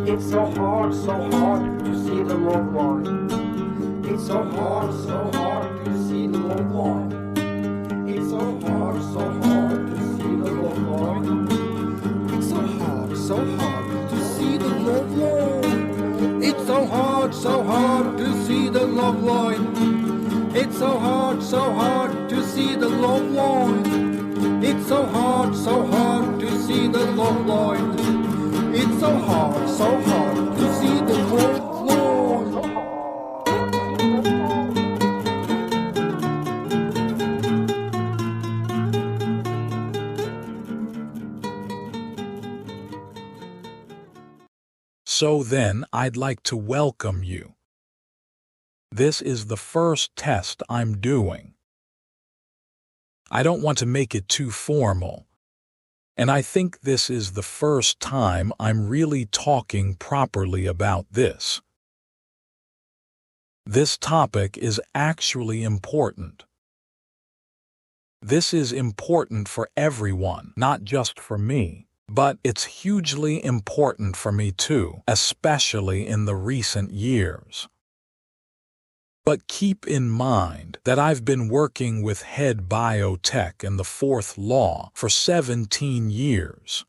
It's so hard to see the love line. It's so hard to see the love line. It's so hard to see the love line. It's so hard to see the love line. It's so hard to see the love line. It's so hard to see the love line. It's so hard to see the love line. It's so hard to see the love line. So then, I'd like to welcome you. This is the first test I'm doing. I don't want to make it too formal, and I think this is the first time I'm really talking properly about this. This topic is actually important. This is important for everyone, not just for me. But it's hugely important for me too, especially in the recent years. But keep in mind that I've been working with head biotech and the fourth law for 17 years.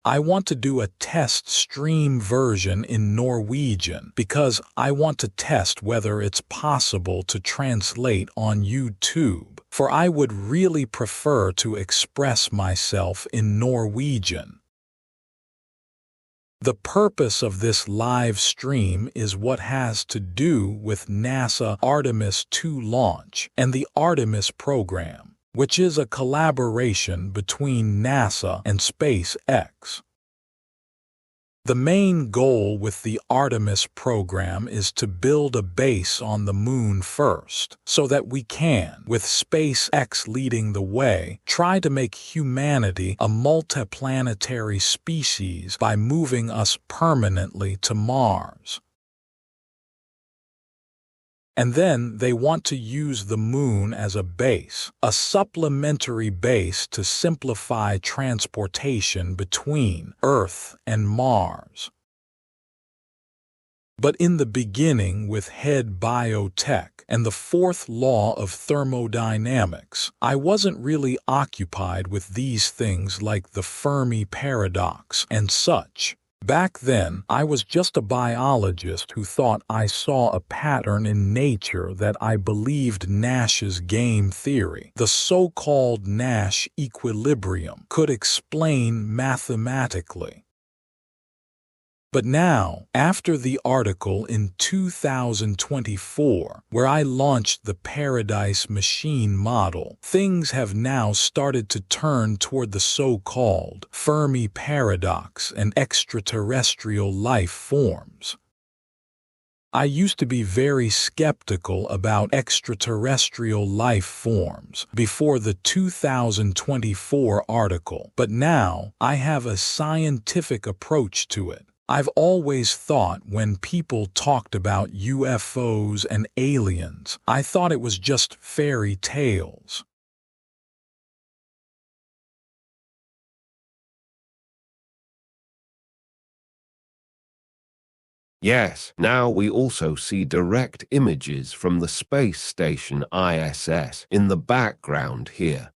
I want to do a test stream version in Norwegian because I want to test whether it's possible to translate on YouTube, for I would really prefer to express myself in Norwegian. The purpose of this live stream is what has to do with NASA Artemis 2 launch and the Artemis program, which is a collaboration between NASA and SpaceX. The main goal with the Artemis program is to build a base on the Moon first, so that we can, with SpaceX leading the way, try to make humanity a multiplanetary species by moving us permanently to Mars. And then they want to use the Moon as a base, a supplementary base to simplify transportation between Earth and Mars. But in the beginning, with head biotech and the fourth law of thermodynamics, I wasn't really occupied with these things like the Fermi paradox and such. Back then, I was just a biologist who thought I saw a pattern in nature that I believed Nash's game theory, the so-called Nash equilibrium, could explain mathematically. But now, after the article in 2024, where I launched the Paradise Machine model, things have now started to turn toward the so-called Fermi paradox and extraterrestrial life forms. I used to be very skeptical about extraterrestrial life forms before the 2024 article, but now I have a scientific approach to it. I've always thought when people talked about UFOs and aliens, I thought it was just fairy tales. Yes, now we also see direct images from the space station ISS in the background here.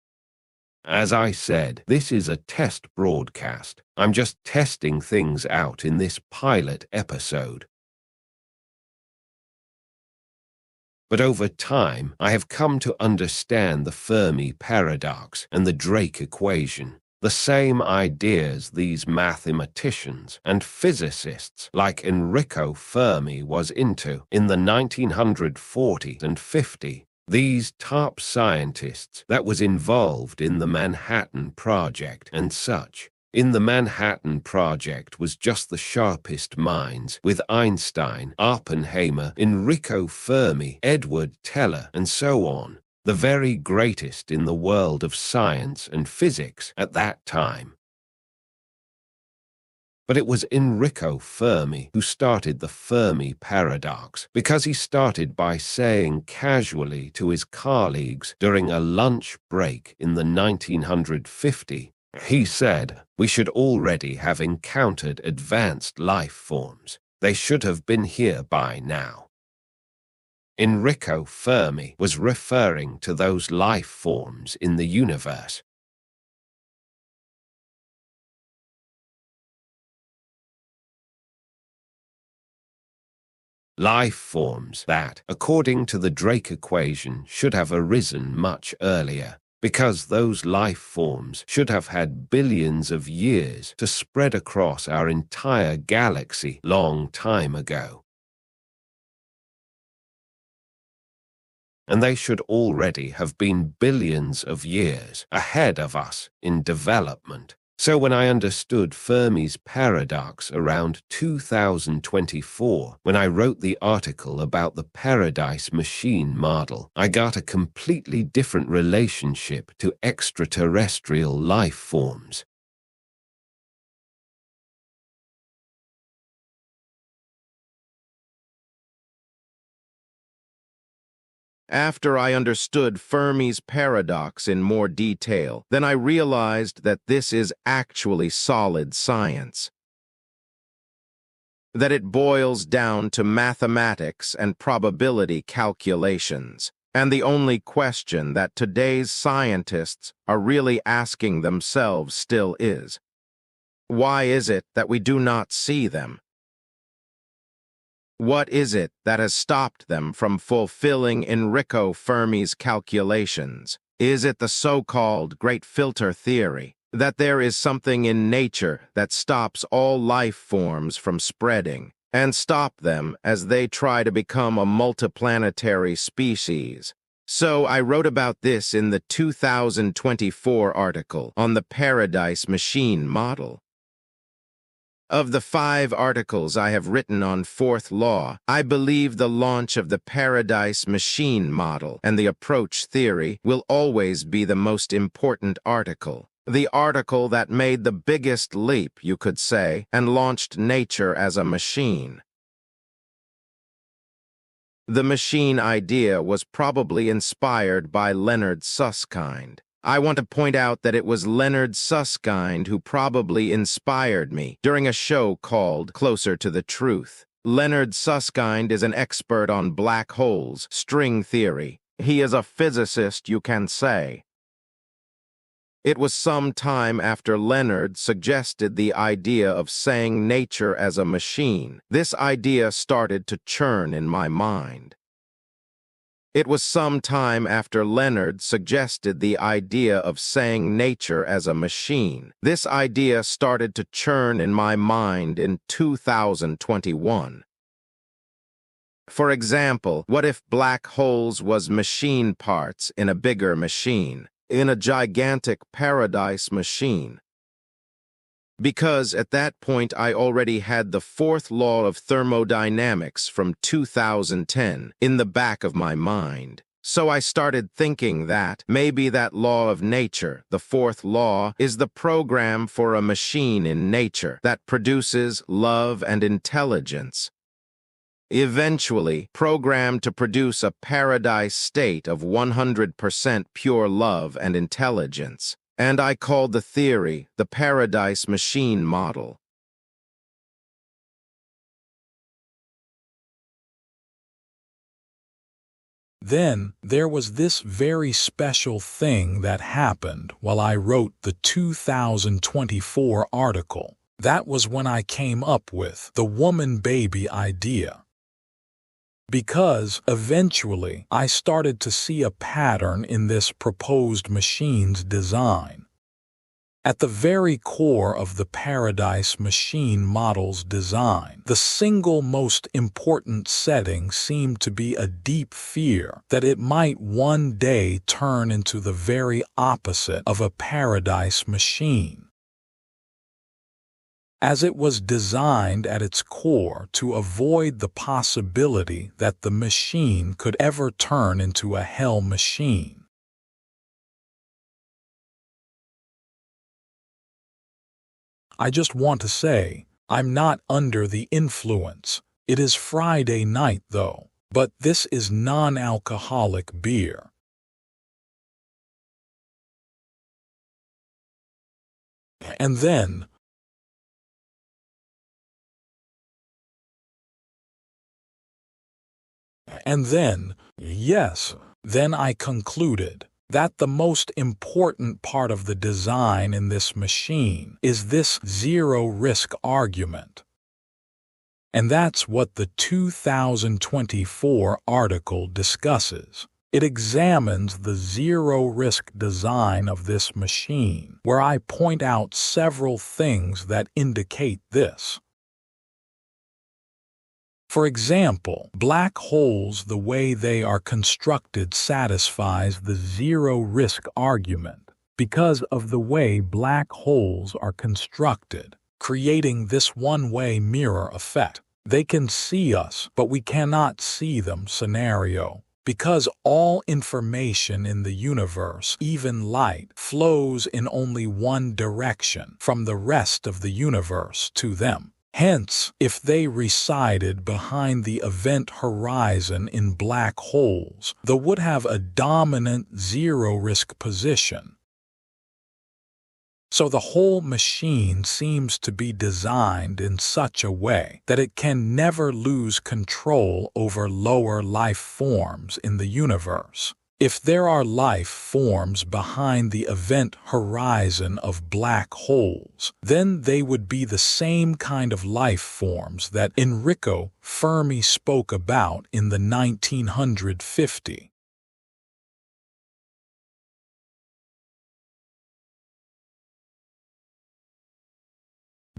As I said, this is a test broadcast. I'm just testing things out in this pilot episode. But over time, I have come to understand the Fermi paradox and the Drake equation. The same ideas these mathematicians and physicists like Enrico Fermi was into in the 1940s and 50s. These top scientists that was involved in the Manhattan Project and such. In the Manhattan Project was just the sharpest minds, with Einstein, Oppenheimer, Enrico Fermi, Edward Teller, and so on, the very greatest in the world of science and physics at that time. But it was Enrico Fermi who started the Fermi paradox, because he started by saying casually to his colleagues during a lunch break in the 1950s, he said, "We should already have encountered advanced life forms. They should have been here by now." Enrico Fermi was referring to those life forms in the universe. Life forms that, according to the Drake equation, should have arisen much earlier, because those life forms should have had billions of years to spread across our entire galaxy long time ago. And they should already have been billions of years ahead of us in development. So when I understood Fermi's paradox around 2024, when I wrote the article about the Paradise Machine model, I got a completely different relationship to extraterrestrial life forms. After I understood Fermi's paradox in more detail, then I realized that this is actually solid science. That it boils down to mathematics and probability calculations. And the only question that today's scientists are really asking themselves still is, why is it that we do not see them? What is it that has stopped them from fulfilling Enrico Fermi's calculations? Is it the so-called Great Filter Theory, that there is something in nature that stops all life forms from spreading, and stop them as they try to become a multiplanetary species? So I wrote about this in the 2024 article on the Paradise Machine model. Of the 5 articles I have written on fourth law, I believe the launch of the Paradise Machine model and the approach theory will always be the most important article. The article that made the biggest leap, you could say, and launched nature as a machine. The machine idea was probably inspired by Leonard Susskind. I want to point out that it was Leonard Susskind who probably inspired me during a show called Closer to the Truth. Leonard Susskind is an expert on black holes, string theory. He is a physicist, you can say. It was some time after Leonard suggested the idea of saying nature as a machine. This idea started to churn in my mind. It was some time after Leonard suggested the idea of saying nature as a machine. This idea started to churn in my mind in 2021. For example, what if black holes was machine parts in a bigger machine, in a gigantic paradise machine? Because at that point I already had the fourth law of thermodynamics from 2010 in the back of my mind. So I started thinking that maybe that law of nature, the fourth law, is the program for a machine in nature that produces love and intelligence. Eventually, programmed to produce a paradise state of 100% pure love and intelligence. And I called the theory the Paradise Machine model. Then there was this very special thing that happened while I wrote the 2024 article. That was when I came up with the woman-baby idea. Because eventually I started to see a pattern in this proposed machine's design. At the very core of the Paradise Machine model's design, the single most important setting seemed to be a deep fear that it might one day turn into the very opposite of a Paradise Machine, as it was designed at its core to avoid the possibility that the machine could ever turn into a hell machine. I just want to say, I'm not under the influence. It is Friday night, though, but this is non-alcoholic beer. And then, yes, then I concluded that the most important part of the design in this machine is this zero-risk argument. And that's what the 2024 article discusses. It examines the zero-risk design of this machine, where I point out several things that indicate this. For example, black holes, the way they are constructed, satisfies the zero-risk argument because of the way black holes are constructed, creating this one-way mirror effect. They can see us, but we cannot see them scenario, because all information in the universe, even light, flows in only one direction from the rest of the universe to them. Hence, if they resided behind the event horizon in black holes, they would have a dominant zero-risk position. So the whole machine seems to be designed in such a way that it can never lose control over lower life forms in the universe. If there are life forms behind the event horizon of black holes, then they would be the same kind of life forms that Enrico Fermi spoke about in the 1950.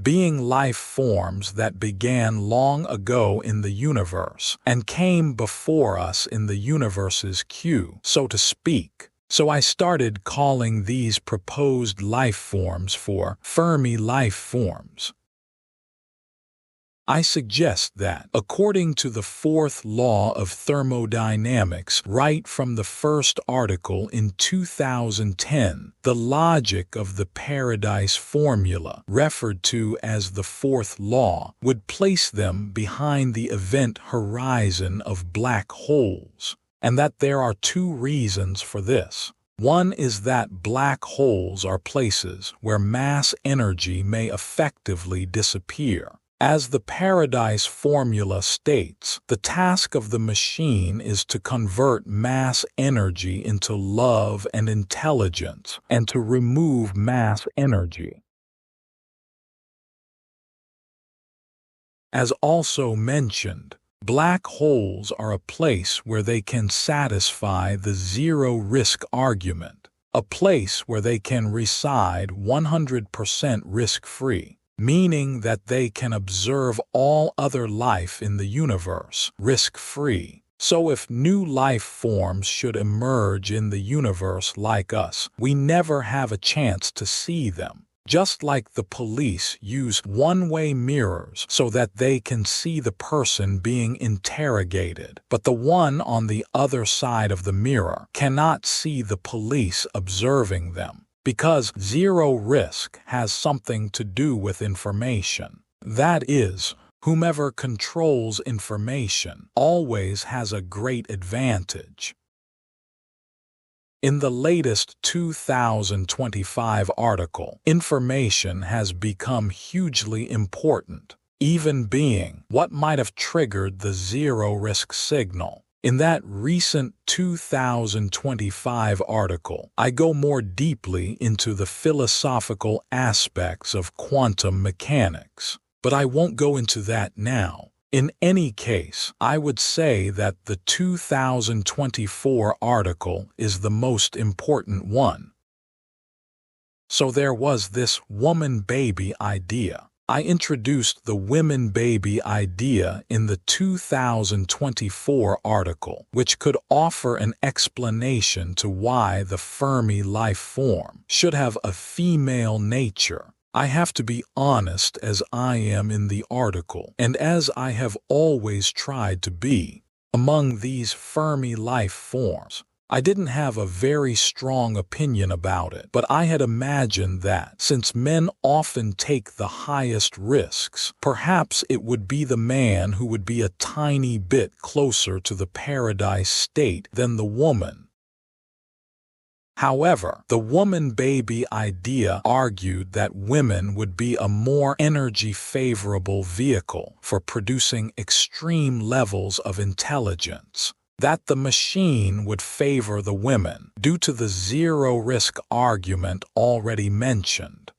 Being life forms that began long ago in the universe and came before us in the universe's queue, so to speak. So I started calling these proposed life forms for Fermi life forms. I suggest that, according to the fourth law of thermodynamics, right from the first article in 2010, the logic of the Paradise formula, referred to as the fourth law, would place them behind the event horizon of black holes, and that there are two reasons for this. One is that black holes are places where mass energy may effectively disappear. As the Paradise formula states, the task of the machine is to convert mass energy into love and intelligence, and to remove mass energy. As also mentioned, black holes are a place where they can satisfy the zero-risk argument, a place where they can reside 100% risk-free. Meaning that they can observe all other life in the universe risk-free. So if new life forms should emerge in the universe like us, we never have a chance to see them. Just like the police use one-way mirrors so that they can see the person being interrogated, but the one on the other side of the mirror cannot see the police observing them. Because zero risk has something to do with information. That is, whomever controls information always has a great advantage. In the latest 2025 article, information has become hugely important, even being what might have triggered the zero-risk signal. In that recent 2025 article, I go more deeply into the philosophical aspects of quantum mechanics, but I won't go into that now. In any case, I would say that the 2024 article is the most important one. So there was this woman-baby idea. I introduced the women-baby idea in the 2024 article, which could offer an explanation to why the Fermi life form should have a female nature. I have to be honest as I am in the article, and as I have always tried to be. Among these Fermi life forms, I didn't have a very strong opinion about it, but I had imagined that, since men often take the highest risks, perhaps it would be the man who would be a tiny bit closer to the paradise state than the woman. However, the woman-baby idea argued that women would be a more energy-favorable vehicle for producing extreme levels of intelligence, that the machine would favor the women due to the zero-risk argument already mentioned.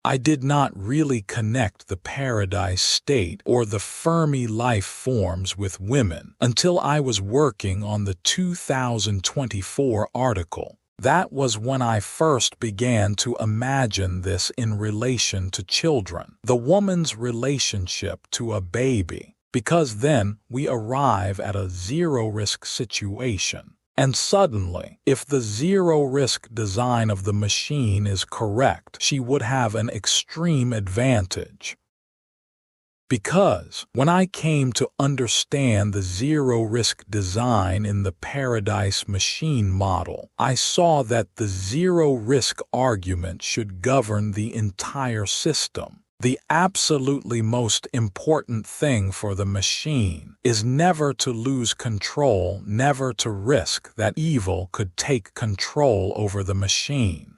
I did not really connect the paradise state or the Fermi life forms with women until I was working on the 2024 article. That was when I first began to imagine this in relation to children, the woman's relationship to a baby. Because then we arrive at a zero-risk situation. And suddenly, if the zero-risk design of the machine is correct, she would have an extreme advantage. Because when I came to understand the zero-risk design in the Paradise Machine model, I saw that the zero-risk argument should govern the entire system. The absolutely most important thing for the machine is never to lose control, never to risk that evil could take control over the machine.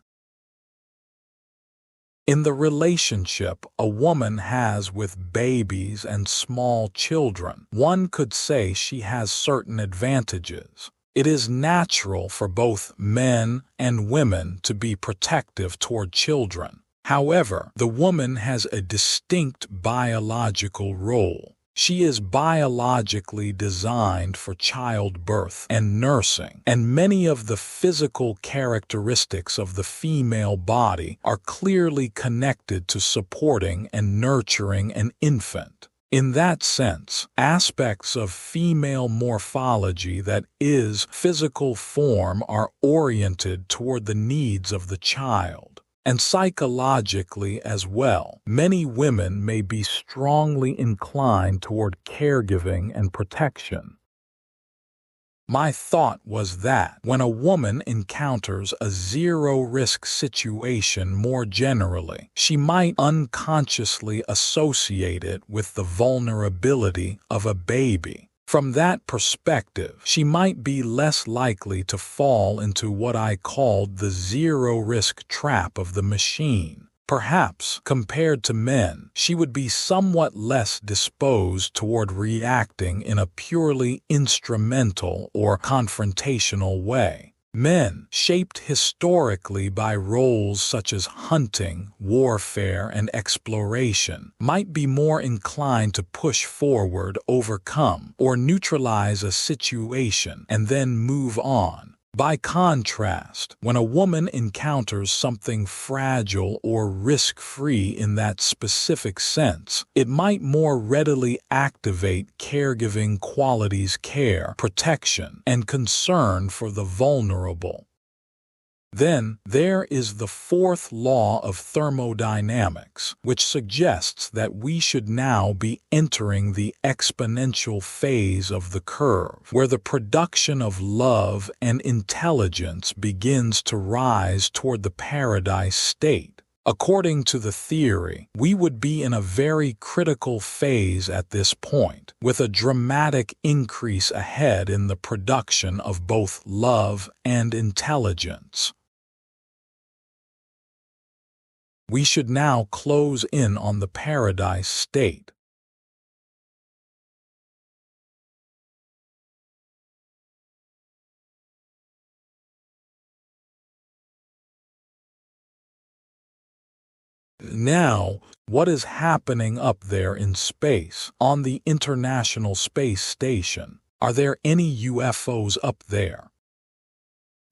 In the relationship a woman has with babies and small children, one could say she has certain advantages. It is natural for both men and women to be protective toward children. However, the woman has a distinct biological role. She is biologically designed for childbirth and nursing, and many of the physical characteristics of the female body are clearly connected to supporting and nurturing an infant. In that sense, aspects of female morphology, that is, physical form, are oriented toward the needs of the child. And psychologically as well, many women may be strongly inclined toward caregiving and protection. My thought was that when a woman encounters a zero-risk situation more generally, she might unconsciously associate it with the vulnerability of a baby. From that perspective, she might be less likely to fall into what I called the zero-risk trap of the machine. Perhaps, compared to men, she would be somewhat less disposed toward reacting in a purely instrumental or confrontational way. Men, shaped historically by roles such as hunting, warfare, and exploration, might be more inclined to push forward, overcome, or neutralize a situation and then move on. By contrast, when a woman encounters something fragile or risk-free in that specific sense, it might more readily activate caregiving qualities, care, protection, and concern for the vulnerable. Then there is the fourth law of thermodynamics, which suggests that we should now be entering the exponential phase of the curve, where the production of love and intelligence begins to rise toward the paradise state. According to the theory, we would be in a very critical phase at this point, with a dramatic increase ahead in the production of both love and intelligence. We should now close in on the paradise state. Now, what is happening up there in space, on the International Space Station? Are there any UFOs up there?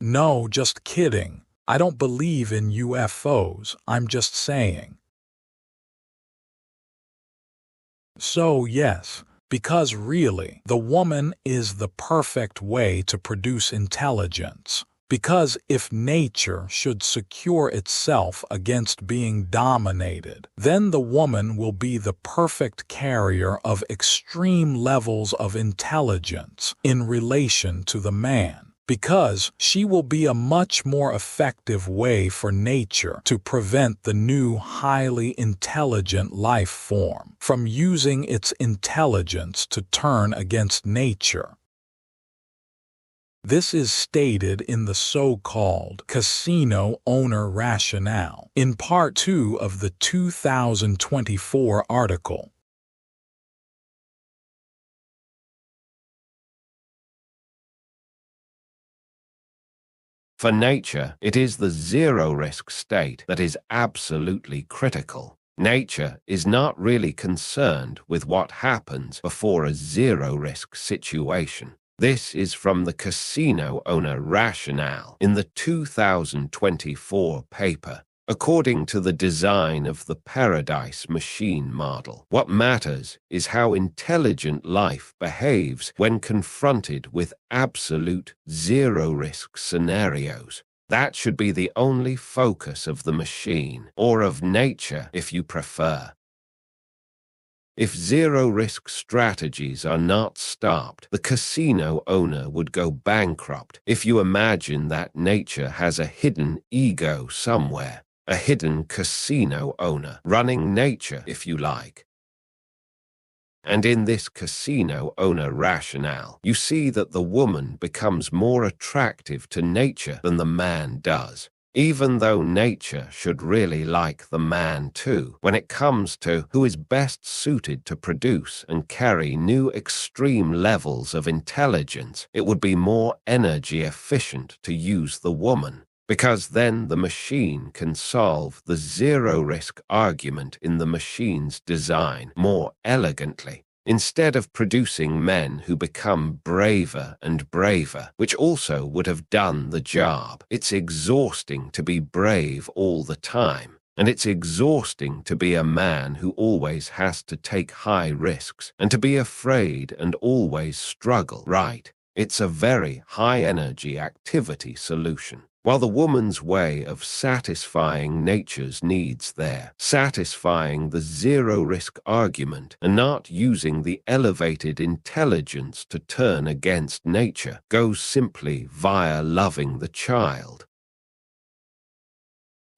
No, just kidding. I don't believe in UFOs, I'm just saying. So yes, because really, the woman is the perfect way to produce intelligence. Because if nature should secure itself against being dominated, then the woman will be the perfect carrier of extreme levels of intelligence in relation to the man. Because she will be a much more effective way for nature to prevent the new highly intelligent life form from using its intelligence to turn against nature. This is stated in the so-called Casino Owner Rationale in Part 2 of the 2024 article. For nature, it is the zero-risk state that is absolutely critical. Nature is not really concerned with what happens before a zero-risk situation. This is from the Casino Owner Rationale in the 2024 paper. According to the design of the Paradise Machine model, what matters is how intelligent life behaves when confronted with absolute zero-risk scenarios. That should be the only focus of the machine, or of nature if you prefer. If zero-risk strategies are not stopped, the casino owner would go bankrupt. If you imagine that nature has a hidden ego somewhere, a hidden casino owner running nature, if you like. And in this casino owner rationale, you see that the woman becomes more attractive to nature than the man does, even though nature should really like the man too, when it comes to who is best suited to produce and carry new extreme levels of intelligence. It would be more energy efficient to use the woman, because then the machine can solve the zero-risk argument in the machine's design more elegantly, instead of producing men who become braver and braver, which also would have done the job. It's exhausting to be brave all the time, and it's exhausting to be a man who always has to take high risks and to be afraid and always struggle, right? It's a very high-energy activity solution. While the woman's way of satisfying nature's needs there, satisfying the zero-risk argument and not using the elevated intelligence to turn against nature, goes simply via loving the child.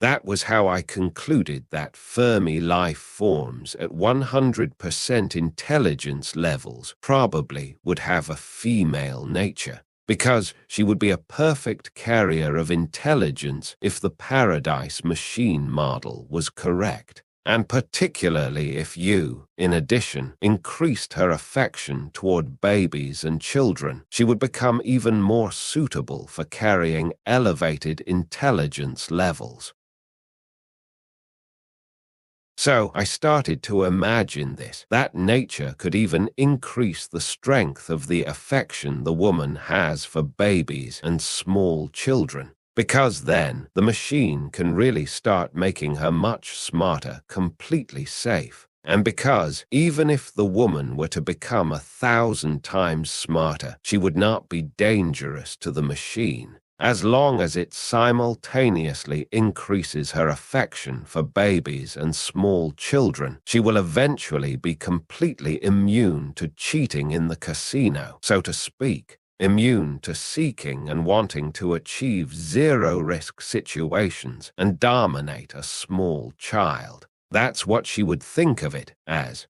That was how I concluded that Fermi life forms at 100% intelligence levels probably would have a female nature, because she would be a perfect carrier of intelligence if the Paradise Machine model was correct, and particularly if you, in addition, increased her affection toward babies and children, she would become even more suitable for carrying elevated intelligence levels. So I started to imagine this, that nature could even increase the strength of the affection the woman has for babies and small children, because then the machine can really start making her much smarter, completely safe. And because even if the woman were to become 1,000 times smarter, she would not be dangerous to the machine, as long as it simultaneously increases her affection for babies and small children. She will eventually be completely immune to cheating in the casino, so to speak, immune to seeking and wanting to achieve zero-risk situations and dominate a small child. That's what she would think of it as.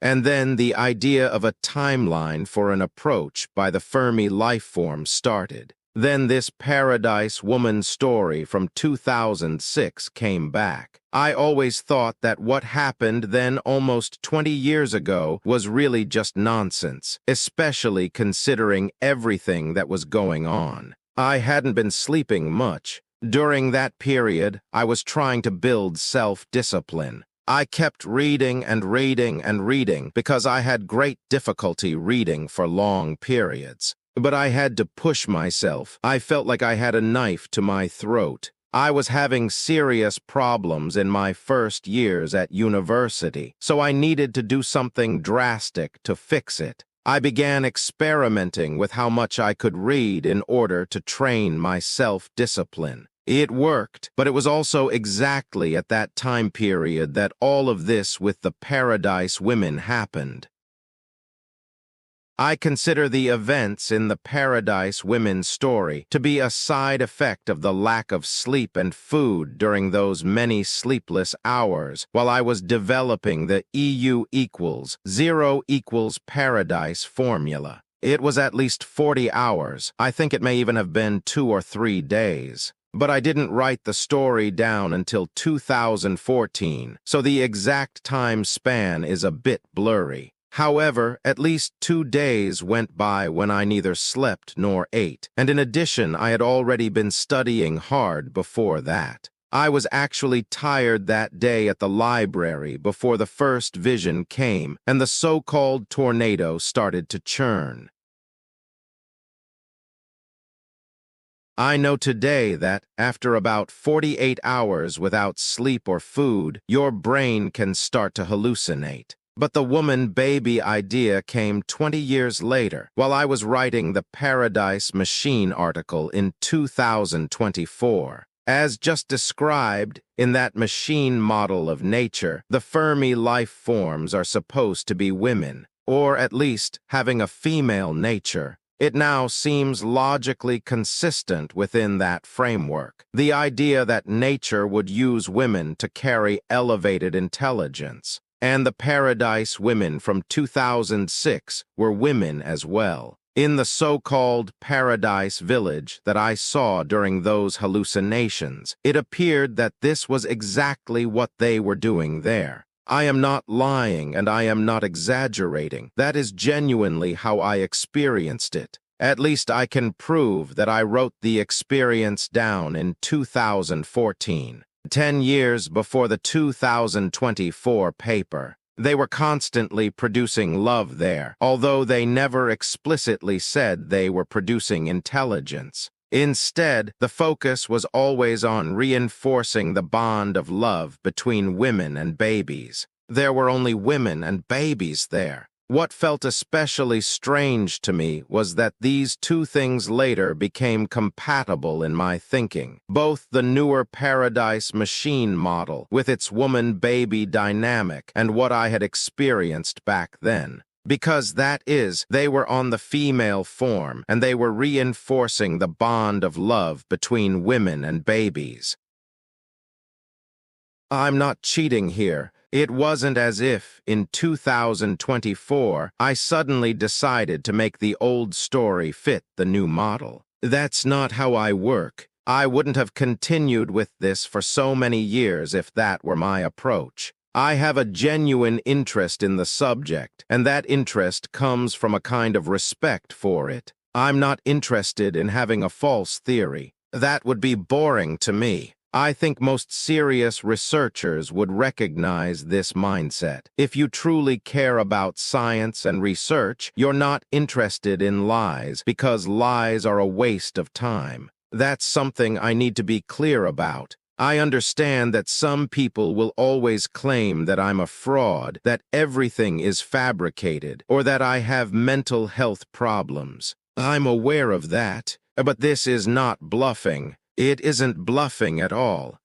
And then the idea of a timeline for an approach by the Fermi lifeform started. Then this Paradise Woman story from 2006 came back. I always thought that what happened then almost 20 years ago was really just nonsense, especially considering everything that was going on. I hadn't been sleeping much. During that period, I was trying to build self-discipline. I kept reading and reading and reading because I had great difficulty reading for long periods. But I had to push myself. I felt like I had a knife to my throat. I was having serious problems in my first years at university, so I needed to do something drastic to fix it. I began experimenting with how much I could read in order to train my self-discipline. It worked, but it was also exactly at that time period that all of this with the Paradise Women happened. I consider the events in the Paradise Women story to be a side effect of the lack of sleep and food during those many sleepless hours while I was developing the EU equals 0 equals paradise formula. It was at least 40 hours. I think it may even have been 2 or 3 days. But I didn't write the story down until 2014, so the exact time span is a bit blurry. However, at least 2 days went by when I neither slept nor ate, and in addition, I had already been studying hard before that. I was actually tired that day at the library before the first vision came, and the so-called tornado started to churn. I know today that, after about 48 hours without sleep or food, your brain can start to hallucinate. But the woman-baby idea came 20 years later, while I was writing the Paradise Machine article in 2024. As just described, in that machine model of nature, the Fermi life forms are supposed to be women, or at least having a female nature. It now seems logically consistent within that framework. The idea that nature would use women to carry elevated intelligence. And the Paradise Women from 2006 were women as well. In the so-called Paradise Village that I saw during those hallucinations, it appeared that this was exactly what they were doing there. I am not lying and I am not exaggerating. That is genuinely how I experienced it. At least I can prove that I wrote the experience down in 2014. 10 years before the 2024 paper. They were constantly producing love there, although they never explicitly said they were producing intelligence. Instead, the focus was always on reinforcing the bond of love between women and babies. There were only women and babies there. What felt especially strange to me was that these two things later became compatible in my thinking. Both the newer Paradise Machine model, with its woman-baby dynamic, and what I had experienced back then. Because that is, they were on the female form, and they were reinforcing the bond of love between women and babies. I'm not cheating here. It wasn't as if, in 2024, I suddenly decided to make the old story fit the new model. That's not how I work. I wouldn't have continued with this for so many years if that were my approach. I have a genuine interest in the subject, and that interest comes from a kind of respect for it. I'm not interested in having a false theory. That would be boring to me. I think most serious researchers would recognize this mindset. If you truly care about science and research, you're not interested in lies because lies are a waste of time. That's something I need to be clear about. I understand that some people will always claim that I'm a fraud, that everything is fabricated, or that I have mental health problems. I'm aware of that, but this is not bluffing. It isn't bluffing at all.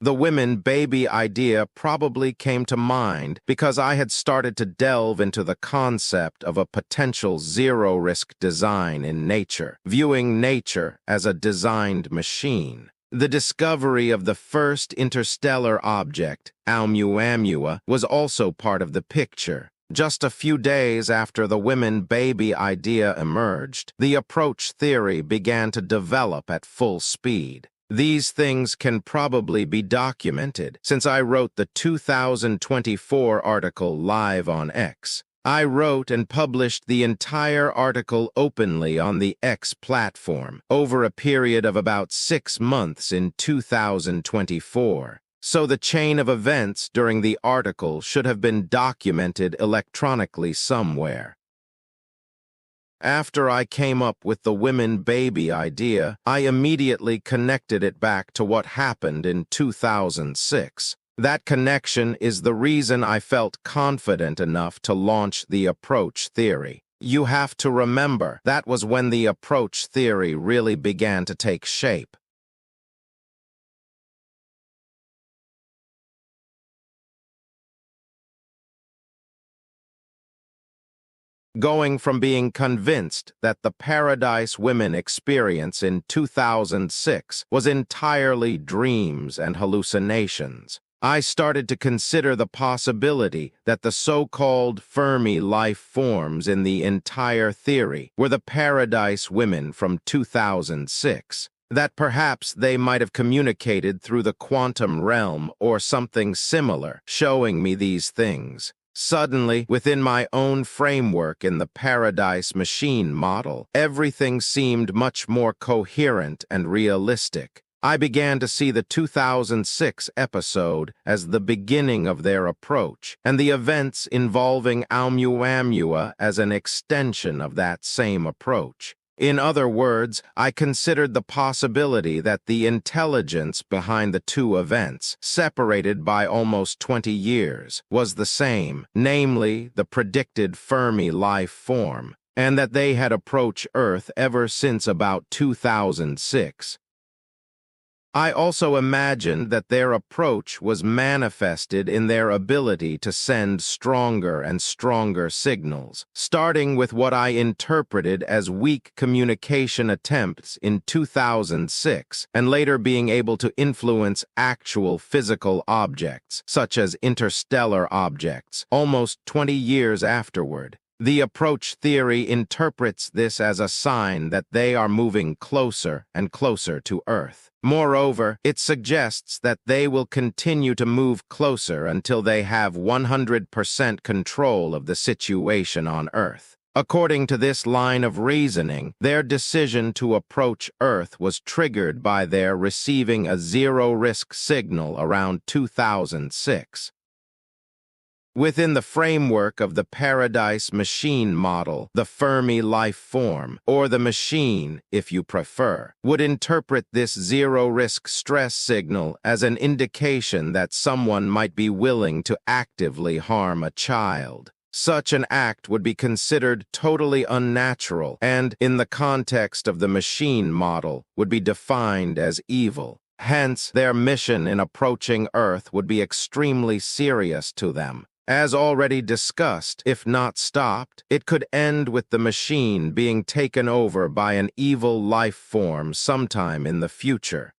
The women-baby idea probably came to mind because I had started to delve into the concept of a potential zero-risk design in nature, viewing nature as a designed machine. The discovery of the first interstellar object, Ouamuamua, was also part of the picture. Just a few days after the women-baby idea emerged, the approach theory began to develop at full speed. These things can probably be documented, since I wrote the 2024 article live on X. I wrote and published the entire article openly on the X platform over a period of about 6 months in 2024. so the chain of events during the article should have been documented electronically somewhere. After I came up with the women baby idea, I immediately connected it back to what happened in 2006. That connection is the reason I felt confident enough to launch the approach theory. You have to remember, that was when the approach theory really began to take shape. Going from being convinced that the paradise women experience in 2006 was entirely dreams and hallucinations, I started to consider the possibility that the so-called Fermi life forms in the entire theory were the paradise women from 2006. That perhaps they might have communicated through the quantum realm or something similar, showing me these things. Suddenly, within my own framework in the Paradise Machine model, everything seemed much more coherent and realistic. I began to see the 2006 episode as the beginning of their approach, and the events involving Ouamuamua as an extension of that same approach. In other words, I considered the possibility that the intelligence behind the two events, separated by almost 20 years, was the same, namely the predicted Fermi life form, and that they had approached Earth ever since about 2006. I also imagined that their approach was manifested in their ability to send stronger and stronger signals, starting with what I interpreted as weak communication attempts in 2006, and later being able to influence actual physical objects, such as interstellar objects, almost 20 years afterward. The approach theory interprets this as a sign that they are moving closer and closer to Earth. Moreover, it suggests that they will continue to move closer until they have 100% control of the situation on Earth. According to this line of reasoning, their decision to approach Earth was triggered by their receiving a zero-risk signal around 2006. Within the framework of the Paradise Machine model, the Fermi life form, or the machine, if you prefer, would interpret this zero-risk stress signal as an indication that someone might be willing to actively harm a child. Such an act would be considered totally unnatural and, in the context of the machine model, would be defined as evil. Hence, their mission in approaching Earth would be extremely serious to them. As already discussed, if not stopped, it could end with the machine being taken over by an evil life form sometime in the future.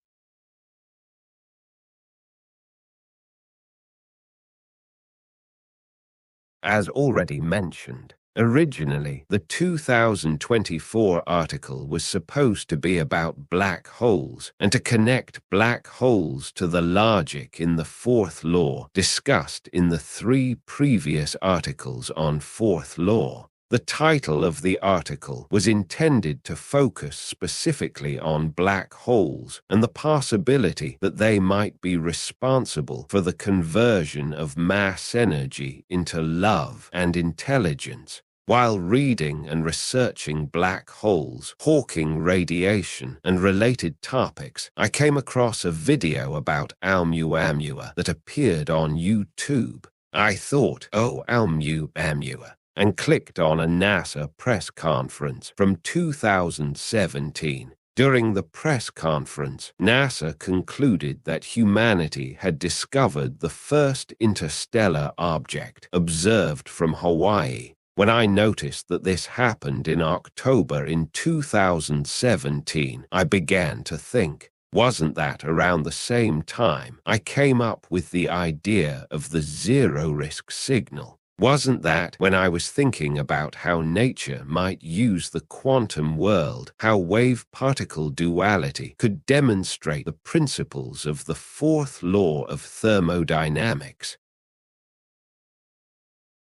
As already mentioned, originally, the 2024 article was supposed to be about black holes and to connect black holes to the logic in the fourth law discussed in the 3 previous articles on fourth law. The title of the article was intended to focus specifically on black holes and the possibility that they might be responsible for the conversion of mass energy into love and intelligence. While reading and researching black holes, Hawking radiation, and related topics, I came across a video about Ouamuamua that appeared on YouTube. I thought, oh, Ouamuamua, and clicked on a NASA press conference from 2017. During the press conference, NASA concluded that humanity had discovered the first interstellar object observed from Hawaii. When I noticed that this happened in October in 2017, I began to think, wasn't that around the same time I came up with the idea of the zero-risk signal? Wasn't that when I was thinking about how nature might use the quantum world, how wave-particle duality could demonstrate the principles of the fourth law of thermodynamics?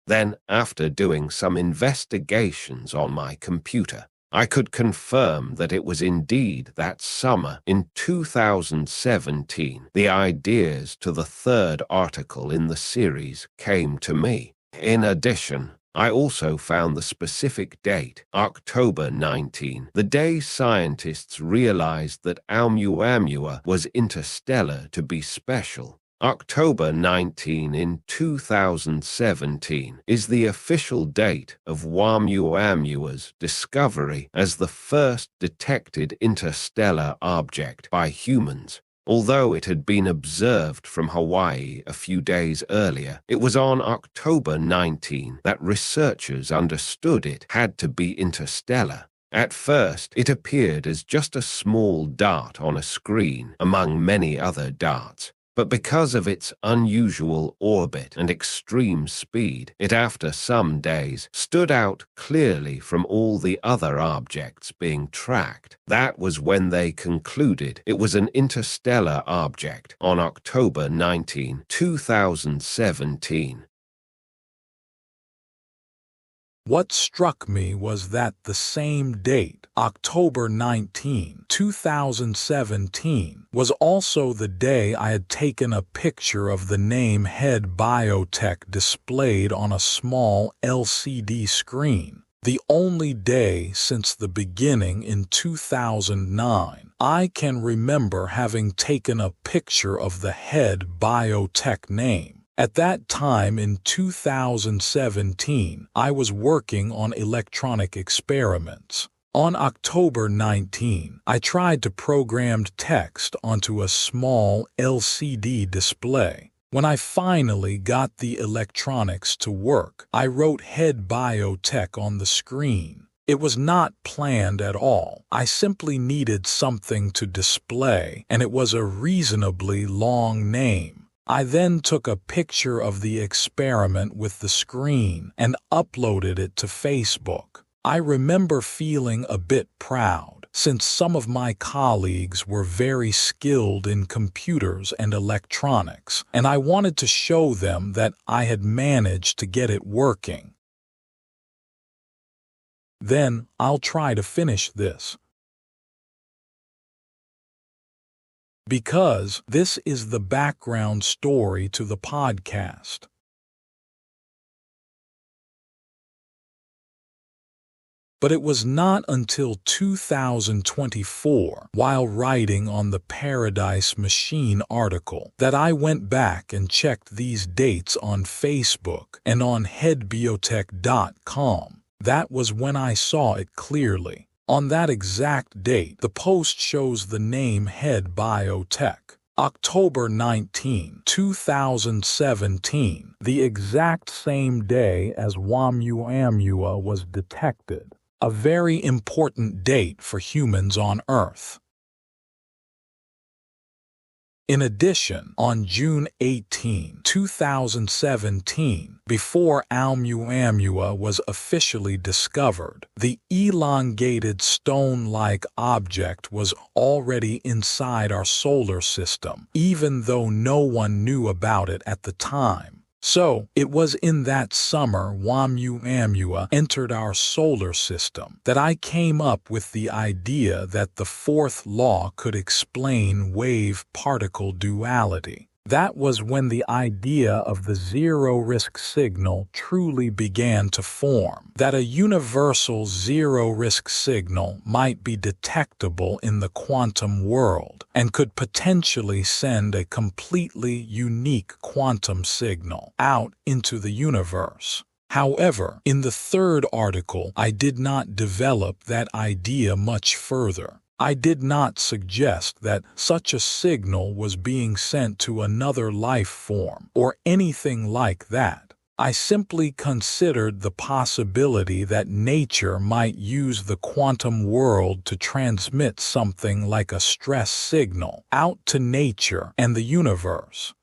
Then, after doing some investigations on my computer, I could confirm that it was indeed that summer in 2017 the ideas to the third article in the series came to me. In addition, I also found the specific date, October 19, the day scientists realized that Ouamuamua was interstellar to be special. October 19 in 2017 is the official date of Ouamuamua's discovery as the first detected interstellar object by humans. Although it had been observed from Hawaii a few days earlier, it was on October 19 that researchers understood it had to be interstellar. At first, it appeared as just a small dot on a screen among many other dots. But because of its unusual orbit and extreme speed, it after some days stood out clearly from all the other objects being tracked. That was when they concluded it was an interstellar object on October 19, 2017. What struck me was that the same date, October 19, 2017, was also the day I had taken a picture of the name Head Biotech displayed on a small LCD screen. The only day since the beginning in 2009 I can remember having taken a picture of the Head Biotech name. At that time in 2017, I was working on electronic experiments. On October 19, I tried to program text onto a small LCD display. When I finally got the electronics to work, I wrote Head Biotech on the screen. It was not planned at all. I simply needed something to display, and it was a reasonably long name. I then took a picture of the experiment with the screen and uploaded it to Facebook. I remember feeling a bit proud, since some of my colleagues were very skilled in computers and electronics, and I wanted to show them that I had managed to get it working. Then I'll try to finish this. Because this is the background story to the podcast. But it was not until 2024, while writing on the Paradise Machine article, that I went back and checked these dates on Facebook and on headbiotech.com. That was when I saw it clearly. On that exact date, the post shows the name Head Biotech. October 19, 2017, the exact same day as Ouamuamua was detected. A very important date for humans on Earth. In addition, on June 18, 2017, before Ouamuamua was officially discovered, the elongated stone-like object was already inside our solar system, even though no one knew about it at the time. So, it was in that summer Ouamuamua entered our solar system that I came up with the idea that the fourth law could explain wave-particle duality. That was when the idea of the zero-risk signal truly began to form, that a universal zero-risk signal might be detectable in the quantum world and could potentially send a completely unique quantum signal out into the universe. However, in the third article, I did not develop that idea much further. I did not suggest that such a signal was being sent to another life form or anything like that. I simply considered the possibility that nature might use the quantum world to transmit something like a stress signal out to nature and the universe.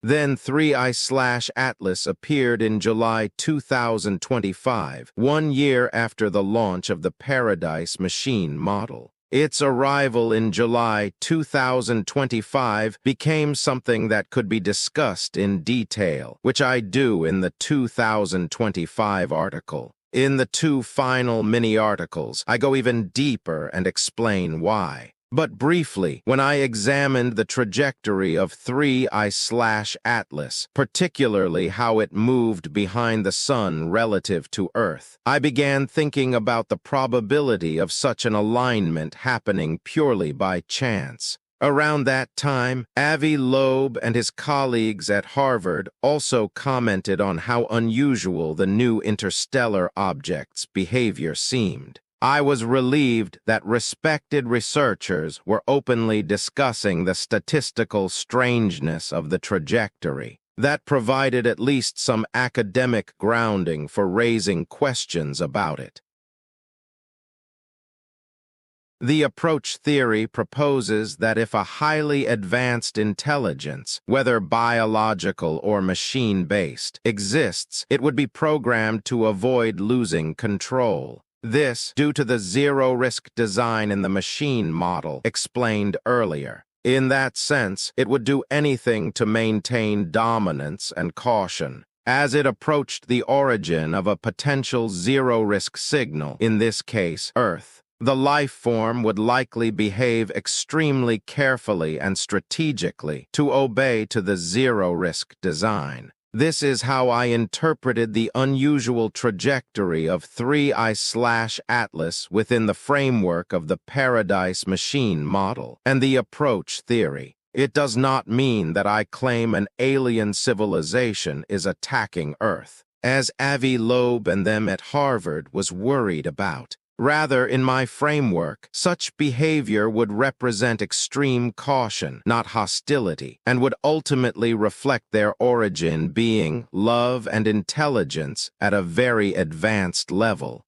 Then 3I/Atlas appeared in July 2025, 1 year after the launch of the Paradise Machine model. Its arrival in July 2025 became something that could be discussed in detail, which I do in the 2025 article. In the two final mini-articles, I go even deeper and explain why. But briefly, when I examined the trajectory of 3I/Atlas, particularly how it moved behind the Sun relative to Earth, I began thinking about the probability of such an alignment happening purely by chance. Around that time, Avi Loeb and his colleagues at Harvard also commented on how unusual the new interstellar object's behavior seemed. I was relieved that respected researchers were openly discussing the statistical strangeness of the trajectory. That provided at least some academic grounding for raising questions about it. The approach theory proposes that if a highly advanced intelligence, whether biological or machine-based, exists, it would be programmed to avoid losing control. This, due to the zero-risk design in the machine model explained earlier. In that sense, it would do anything to maintain dominance and caution. As it approached the origin of a potential zero-risk signal, in this case, Earth, the life form would likely behave extremely carefully and strategically to obey to the zero-risk design. This is how I interpreted the unusual trajectory of 3I/Atlas within the framework of the Paradise Machine model and the approach theory. It does not mean that I claim an alien civilization is attacking Earth, as Avi Loeb and them at Harvard was worried about. Rather, in my framework, such behavior would represent extreme caution, not hostility, and would ultimately reflect their origin being love and intelligence at a very advanced level.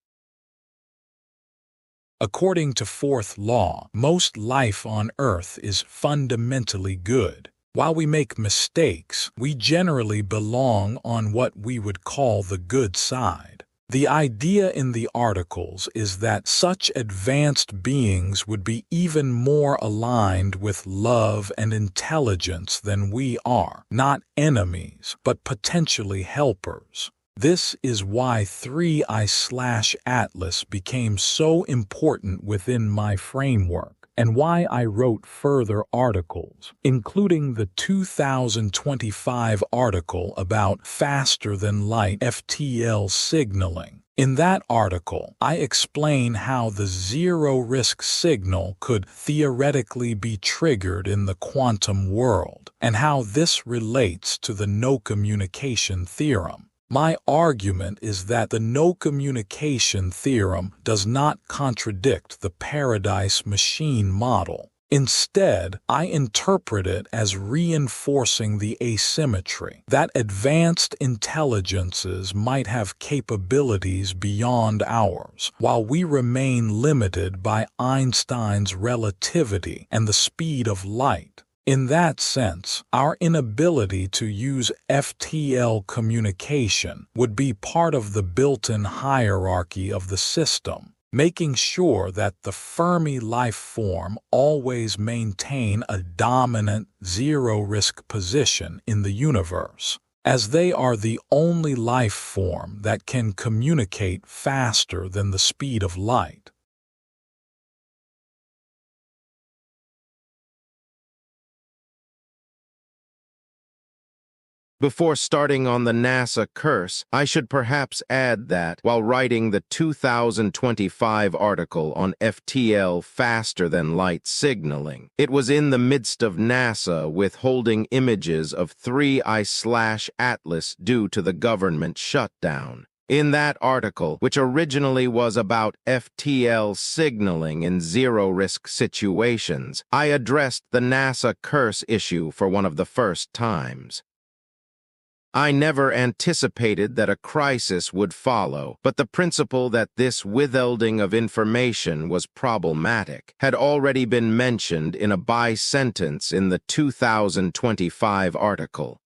According to fourth law, most life on Earth is fundamentally good. While we make mistakes, we generally belong on what we would call the good side. The idea in the articles is that such advanced beings would be even more aligned with love and intelligence than we are, not enemies, but potentially helpers. This is why 3I/Atlas became so important within my framework, and why I wrote further articles, including the 2025 article about faster-than-light FTL signaling. In that article, I explain how the zero-risk signal could theoretically be triggered in the quantum world, and how this relates to the no-communication theorem. My argument is that the no-communication theorem does not contradict the Paradise Machine model. Instead, I interpret it as reinforcing the asymmetry that advanced intelligences might have capabilities beyond ours, while we remain limited by Einstein's relativity and the speed of light. In that sense, our inability to use FTL communication would be part of the built-in hierarchy of the system, making sure that the Fermi life form always maintain a dominant zero-risk position in the universe, as they are the only life form that can communicate faster than the speed of light. Before starting on the NASA curse, I should perhaps add that, while writing the 2025 article on FTL faster-than-light signaling, it was in the midst of NASA withholding images of 3I/Atlas due to the government shutdown. In that article, which originally was about FTL signaling in zero-risk situations, I addressed the NASA curse issue for one of the first times. I never anticipated that a crisis would follow, but the principle that this withholding of information was problematic had already been mentioned in a by-sentence in the 2025 article.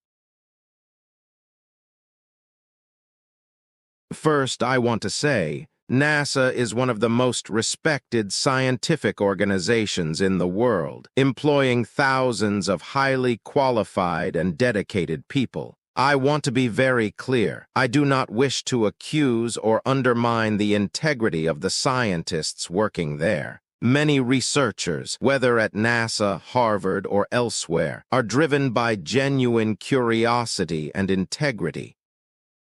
First, I want to say, NASA is one of the most respected scientific organizations in the world, employing thousands of highly qualified and dedicated people. I want to be very clear. I do not wish to accuse or undermine the integrity of the scientists working there. Many researchers, whether at NASA, Harvard, or elsewhere, are driven by genuine curiosity and integrity.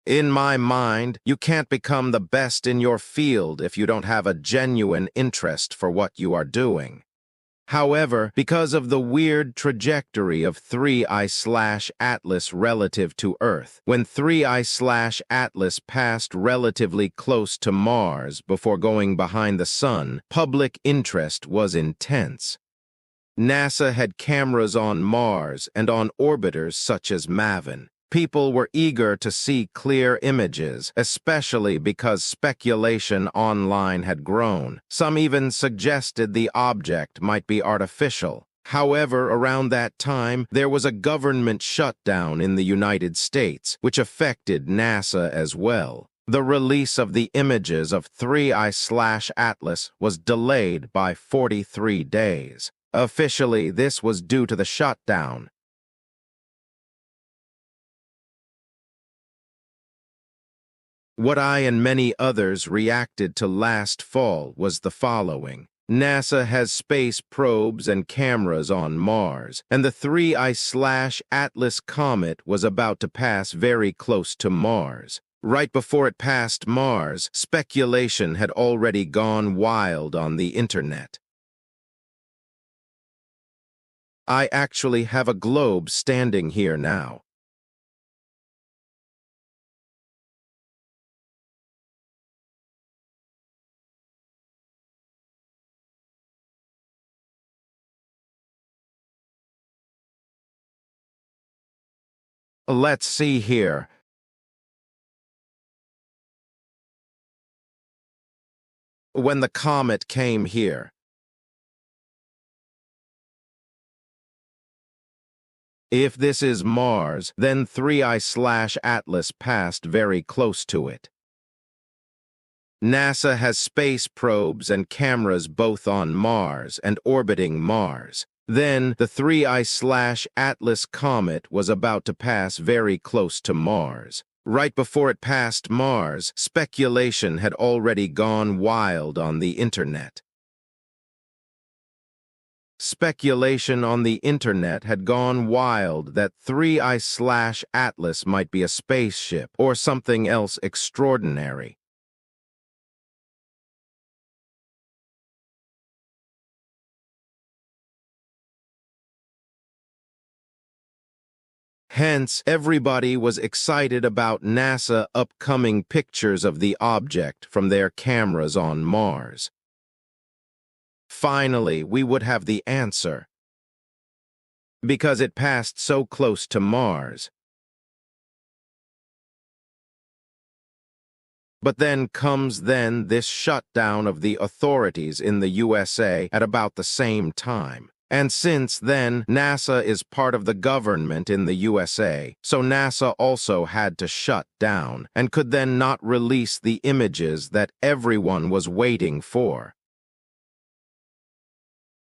In my mind, you can't become the best in your field if you don't have a genuine interest for what you are doing. However, because of the weird trajectory of 3I/Atlas relative to Earth, when 3I/Atlas passed relatively close to Mars before going behind the Sun, public interest was intense. NASA had cameras on Mars and on orbiters such as MAVEN. People were eager to see clear images, especially because speculation online had grown. Some even suggested the object might be artificial. However, around that time, there was a government shutdown in the United States, which affected NASA as well. The release of the images of 3I/Atlas was delayed by 43 days. Officially, this was due to the shutdown. What I and many others reacted to last fall was the following. NASA has space probes and cameras on Mars, and the 3I/Atlas comet was about to pass very close to Mars. Right before it passed Mars, speculation had already gone wild on the internet. I actually have a globe standing here now. Let's see here. When the comet came here. If this is Mars, then 3I/Atlas passed very close to it. NASA has space probes and cameras both on Mars and orbiting Mars. Then, the 3I/Atlas comet was about to pass very close to Mars. Right before it passed Mars, speculation had already gone wild on the internet. Speculation on the internet had gone wild that 3I/Atlas might be a spaceship or something else extraordinary. Hence, everybody was excited about NASA upcoming pictures of the object from their cameras on Mars. Finally, we would have the answer. Because it passed so close to Mars. But then comes this shutdown of the authorities in the USA at about the same time. And since then, NASA is part of the government in the USA, so NASA also had to shut down and could then not release the images that everyone was waiting for.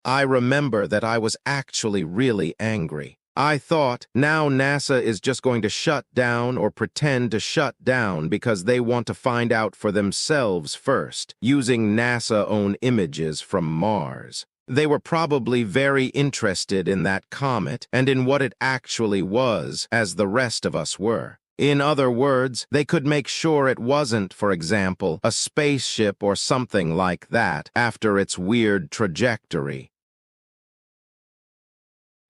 I remember that I was actually really angry. I thought, now NASA is just going to shut down or pretend to shut down because they want to find out for themselves first, using NASA-owned images from Mars. They were probably very interested in that comet and in what it actually was, as the rest of us were. In other words, they could make sure it wasn't, for example, a spaceship or something like that after its weird trajectory.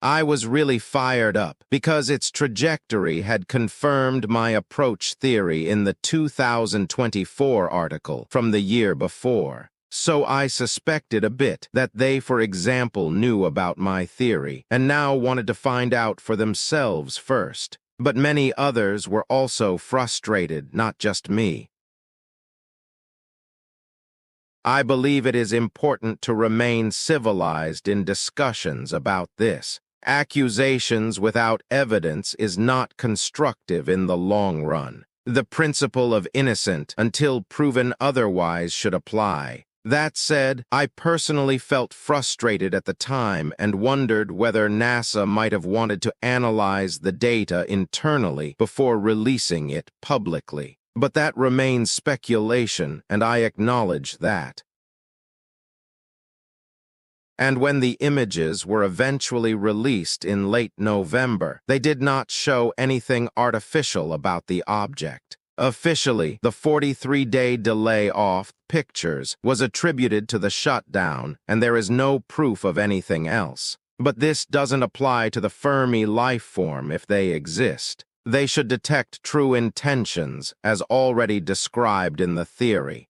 I was really fired up because its trajectory had confirmed my approach theory in the 2024 article from the year before. So I suspected a bit that they, for example, knew about my theory and now wanted to find out for themselves first. But many others were also frustrated, not just me. I believe it is important to remain civilized in discussions about this. Accusations without evidence is not constructive in the long run. The principle of innocent until proven otherwise should apply. That said, I personally felt frustrated at the time and wondered whether NASA might have wanted to analyze the data internally before releasing it publicly. But that remains speculation, and I acknowledge that. And when the images were eventually released in late November, they did not show anything artificial about the object. Officially, the 43-day delay off pictures was attributed to the shutdown, and there is no proof of anything else. But this doesn't apply to the Fermi life form if they exist. They should detect true intentions, as already described in the theory.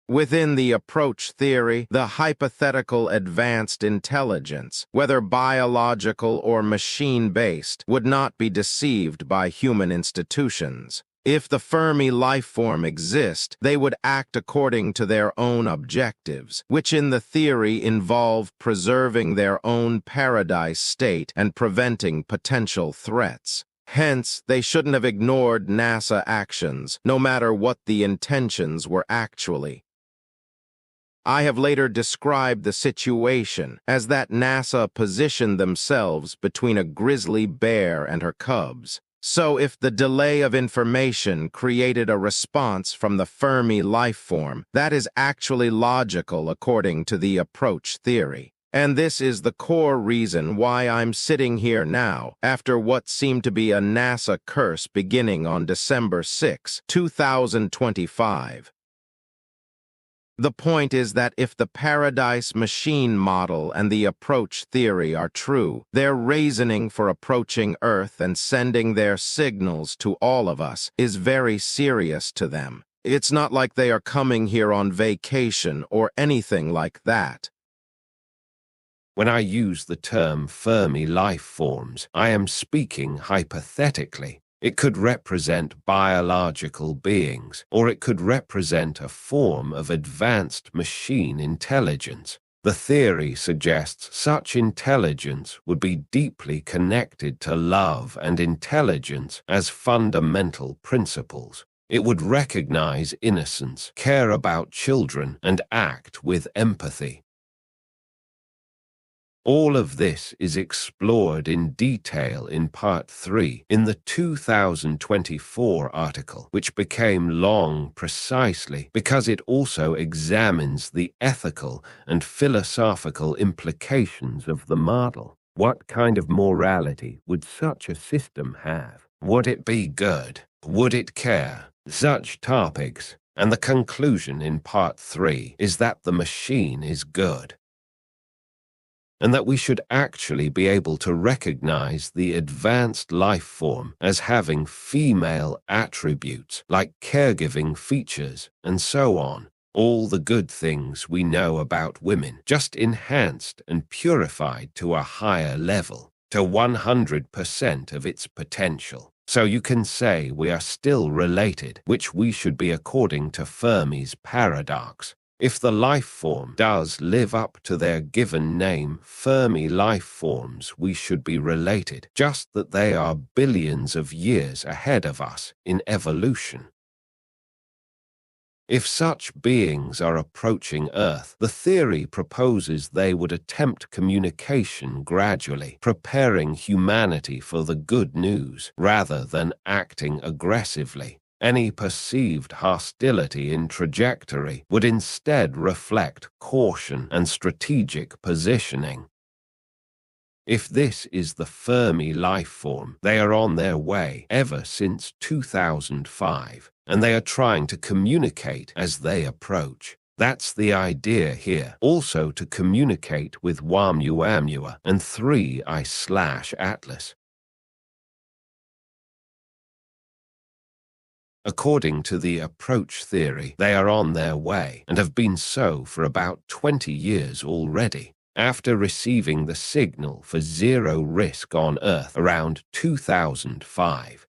Within the approach theory, the hypothetical advanced intelligence, whether biological or machine-based, would not be deceived by human institutions. If the Fermi life form exist, they would act according to their own objectives, which in the theory involve preserving their own paradise state and preventing potential threats. Hence, they shouldn't have ignored NASA actions, no matter what the intentions were actually. I have later described the situation as that NASA positioned themselves between a grizzly bear and her cubs. So if the delay of information created a response from the Fermi life form, that is actually logical according to the approach theory. And this is the core reason why I'm sitting here now, after what seemed to be a NASA curse beginning on December 6, 2025. The point is that if the Paradise Machine model and the approach theory are true, their reasoning for approaching Earth and sending their signals to all of us is very serious to them. It's not like they are coming here on vacation or anything like that. When I use the term Fermi life forms, I am speaking hypothetically. It could represent biological beings, or it could represent a form of advanced machine intelligence. The theory suggests such intelligence would be deeply connected to love and intelligence as fundamental principles. It would recognize innocence, care about children, and act with empathy. All of this is explored in detail in Part 3 in the 2024 article, which became long precisely because it also examines the ethical and philosophical implications of the model. What kind of morality would such a system have? Would it be good? Would it care? Such topics. And the conclusion in Part 3 is that the machine is good, and that we should actually be able to recognize the advanced life form as having female attributes like caregiving features and so on. All the good things we know about women, just enhanced and purified to a higher level, to 100% of its potential. So you can say we are still related, which we should be according to Fermi's paradox. If the life form does live up to their given name, Fermi life forms, we should be related, just that they are billions of years ahead of us in evolution. If such beings are approaching Earth, the theory proposes they would attempt communication gradually, preparing humanity for the good news, rather than acting aggressively. Any perceived hostility in trajectory would instead reflect caution and strategic positioning. If this is the Fermi life form, they are on their way ever since 2005, and they are trying to communicate as they approach. That's the idea here, also to communicate with Ouamuamua and 3I/Atlas. According to the approach theory, they are on their way and have been so for about 20 years already. After receiving the signal for zero risk on Earth around 2005.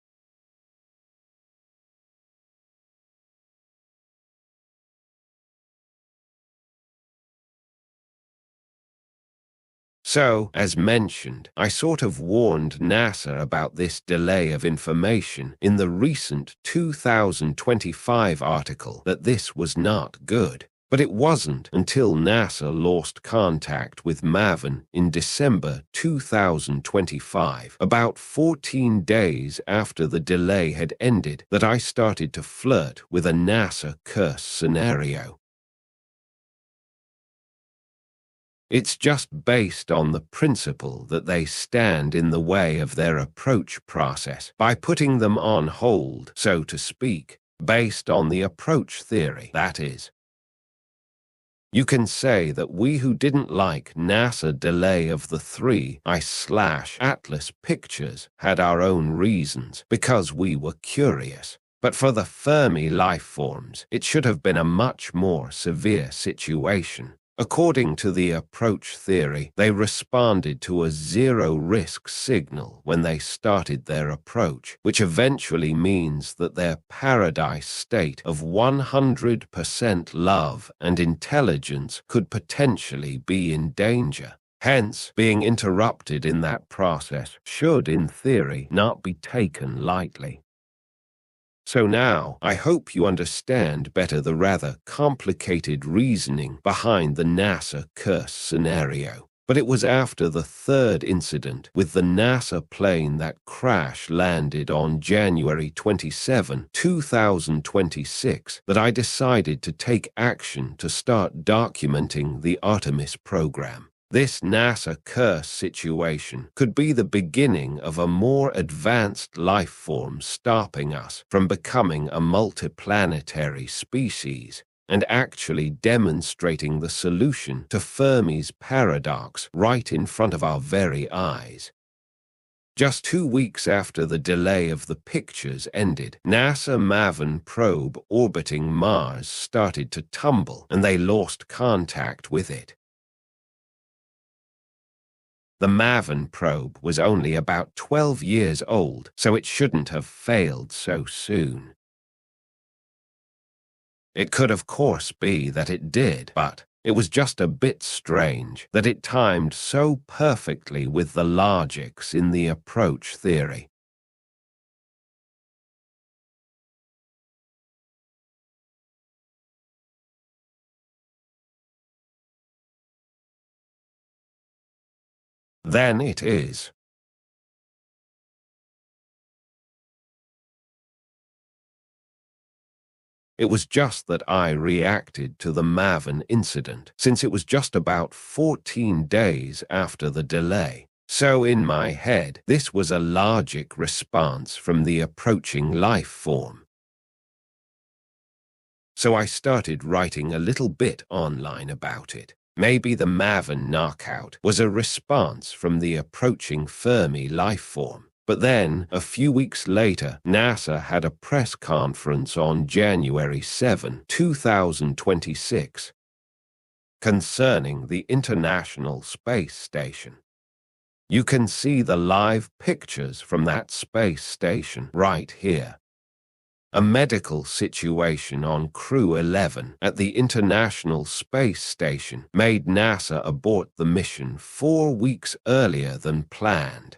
So, as mentioned, I sort of warned NASA about this delay of information in the recent 2025 article that this was not good. But it wasn't until NASA lost contact with MAVEN in December 2025, about 14 days after the delay had ended, that I started to flirt with a NASA curse scenario. It's just based on the principle that they stand in the way of their approach process by putting them on hold, so to speak, based on the approach theory, that is. You can say that we who didn't like NASA delay of the 3I/Atlas pictures had our own reasons because we were curious. But for the Fermi lifeforms, it should have been a much more severe situation. According to the approach theory, they responded to a zero-risk signal when they started their approach, which eventually means that their paradise state of 100% love and intelligence could potentially be in danger. Hence, being interrupted in that process should, in theory, not be taken lightly. So now, I hope you understand better the rather complicated reasoning behind the NASA curse scenario. But it was after the third incident with the NASA plane that crash-landed on January 27, 2026, that I decided to take action to start documenting the Artemis program. This NASA curse situation could be the beginning of a more advanced life form stopping us from becoming a multiplanetary species and actually demonstrating the solution to Fermi's paradox right in front of our very eyes. Just 2 weeks after the delay of the pictures ended, NASA MAVEN probe orbiting Mars started to tumble and they lost contact with it. The MAVEN probe was only about 12 years old, so it shouldn't have failed so soon. It could of course be that it did, but it was just a bit strange that it timed so perfectly with the logics in the approach theory. Then it is. It was just that I reacted to the MAVEN incident, since it was just about 14 days after the delay. So in my head, this was a logic response from the approaching life form. So I started writing a little bit online about it. Maybe the MAVEN knockout was a response from the approaching Fermi life form. But then, a few weeks later, NASA had a press conference on January 7, 2026, concerning the International Space Station. You can see the live pictures from that space station right here. A medical situation on Crew 11 at the International Space Station made NASA abort the mission 4 weeks earlier than planned.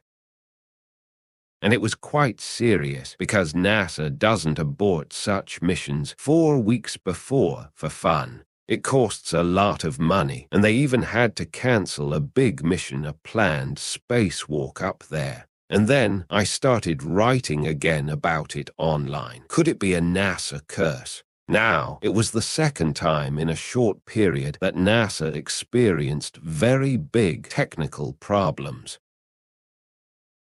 And it was quite serious because NASA doesn't abort such missions 4 weeks before for fun. It costs a lot of money, and they even had to cancel a big mission, a planned spacewalk up there. And then I started writing again about it online. Could it be a NASA curse? Now, it was the second time in a short period that NASA experienced very big technical problems.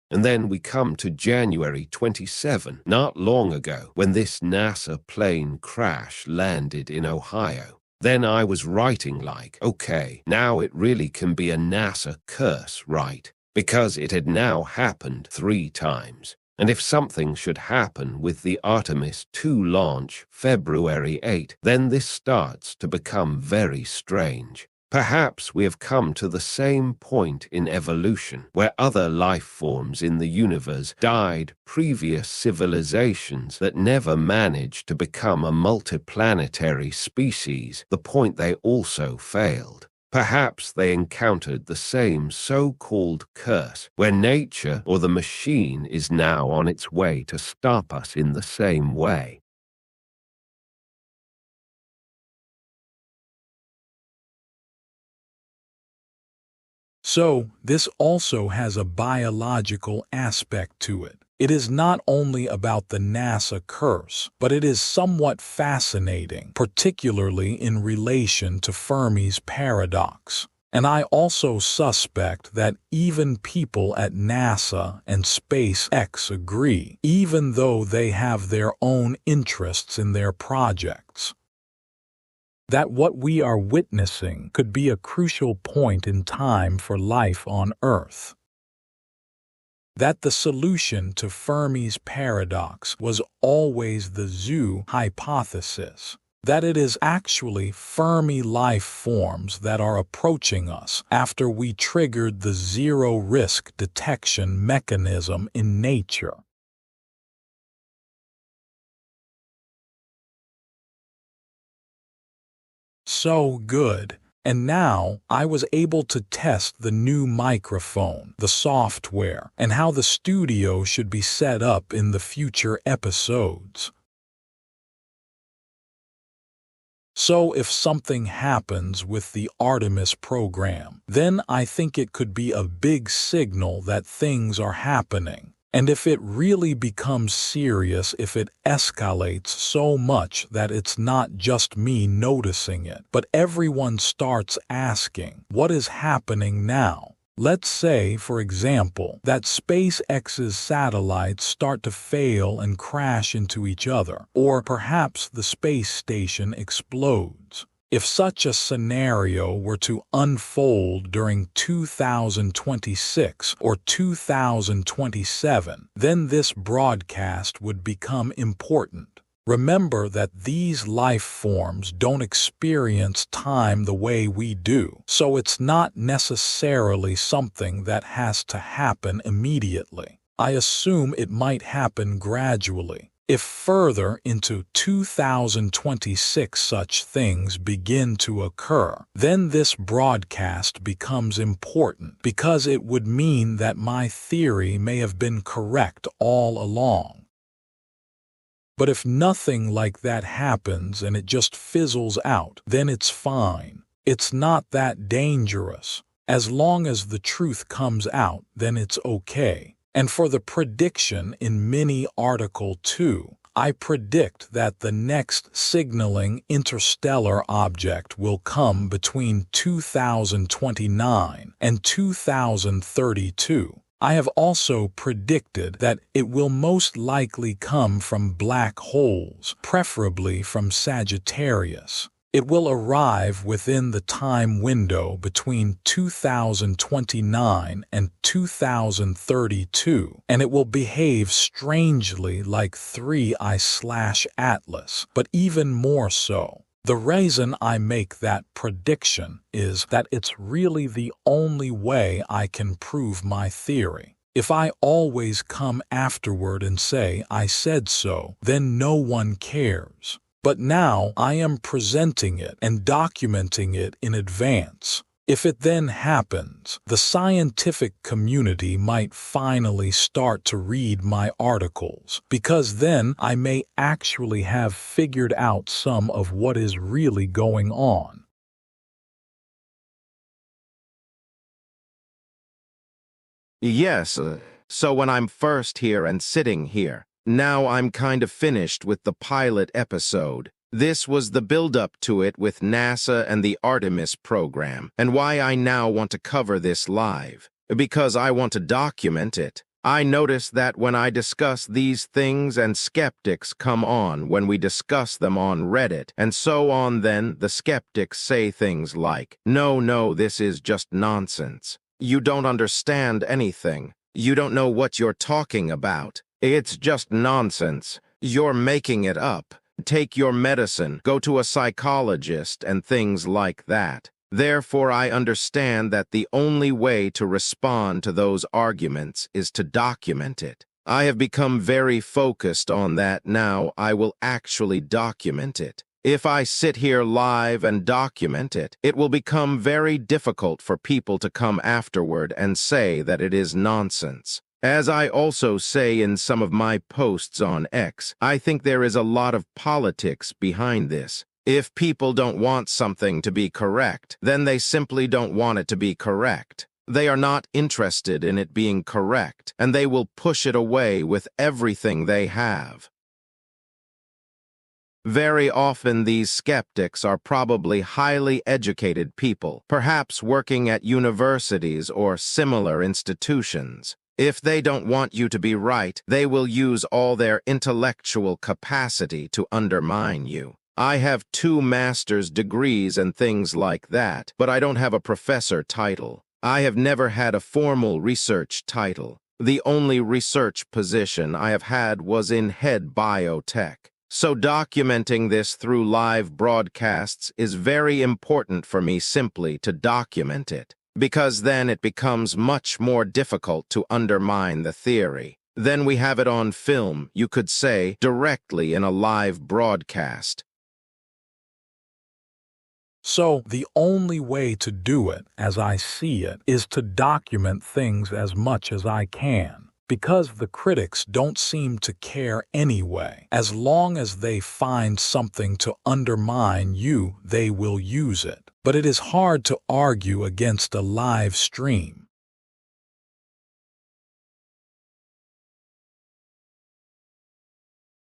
And then we come to January 27, not long ago, when this NASA plane crash landed in Ohio. Then I was writing like, okay, now it really can be a NASA curse, right? Because it had now happened 3 times. And if something should happen with the Artemis 2 launch February 8, then this starts to become very strange. Perhaps we have come to the same point in evolution where other life forms in the universe died previous civilizations that never managed to become a multiplanetary species, the point they also failed. Perhaps they encountered the same so-called curse, where nature or the machine is now on its way to stop us in the same way. So, this also has a biological aspect to it. It is not only about the NASA curse, but it is somewhat fascinating, particularly in relation to Fermi's paradox. And I also suspect that even people at NASA and SpaceX agree, even though they have their own interests in their projects, that what we are witnessing could be a crucial point in time for life on Earth. That the solution to Fermi's paradox was always the zoo hypothesis, that it is actually Fermi life forms that are approaching us after we triggered the zero-risk detection mechanism in nature. So good. And now I was able to test the new microphone, the software, and how the studio should be set up in the future episodes. So if something happens with the Artemis program, then I think it could be a big signal that things are happening. And if it really becomes serious, if it escalates so much that it's not just me noticing it, but everyone starts asking, what is happening now? Let's say, for example, that SpaceX's satellites start to fail and crash into each other, or perhaps the space station explodes. If such a scenario were to unfold during 2026 or 2027, then this broadcast would become important. Remember that these life forms don't experience time the way we do, so it's not necessarily something that has to happen immediately. I assume it might happen gradually. If further into 2026 such things begin to occur, then this broadcast becomes important because it would mean that my theory may have been correct all along. But if nothing like that happens and it just fizzles out, then it's fine. It's not that dangerous. As long as the truth comes out, then it's okay. And for the prediction in Mini Article 2, I predict that the next signaling interstellar object will come between 2029 and 2032. I have also predicted that it will most likely come from black holes, preferably from Sagittarius. It will arrive within the time window between 2029 and 2032, and it will behave strangely like 3I/Atlas, but even more so. The reason I make that prediction is that it's really the only way I can prove my theory. If I always come afterward and say I said so, then no one cares. But now I am presenting it and documenting it in advance. If it then happens, the scientific community might finally start to read my articles, because then I may actually have figured out some of what is really going on. Yes, so when I'm first here and sitting here, now I'm kind of finished with the pilot episode. This was the build-up to it with NASA and the Artemis program, and why I now want to cover this live. Because I want to document it. I notice that when I discuss these things and skeptics come on when we discuss them on Reddit, and so on, then the skeptics say things like, no, this is just nonsense. You don't understand anything. You don't know what you're talking about. It's just nonsense. You're making it up. Take your medicine, go to a psychologist, and things like that. Therefore, I understand that the only way to respond to those arguments is to document it. I have become very focused on that now. I will actually document it. If I sit here live and document it, it will become very difficult for people to come afterward and say that it is nonsense. As I also say in some of my posts on X, I think there is a lot of politics behind this. If people don't want something to be correct, then they simply don't want it to be correct. They are not interested in it being correct, and they will push it away with everything they have. Very often these skeptics are probably highly educated people, perhaps working at universities or similar institutions. If they don't want you to be right, they will use all their intellectual capacity to undermine you. I have 2 master's degrees and things like that, but I don't have a professor title. I have never had a formal research title. The only research position I have had was in head biotech. So documenting this through live broadcasts is very important for me simply to document it, because then it becomes much more difficult to undermine the theory. Then we have it on film, you could say, directly in a live broadcast. So the only way to do it, as I see it, is to document things as much as I can. Because the critics don't seem to care anyway. As long as they find something to undermine you, they will use it. But it is hard to argue against a live stream.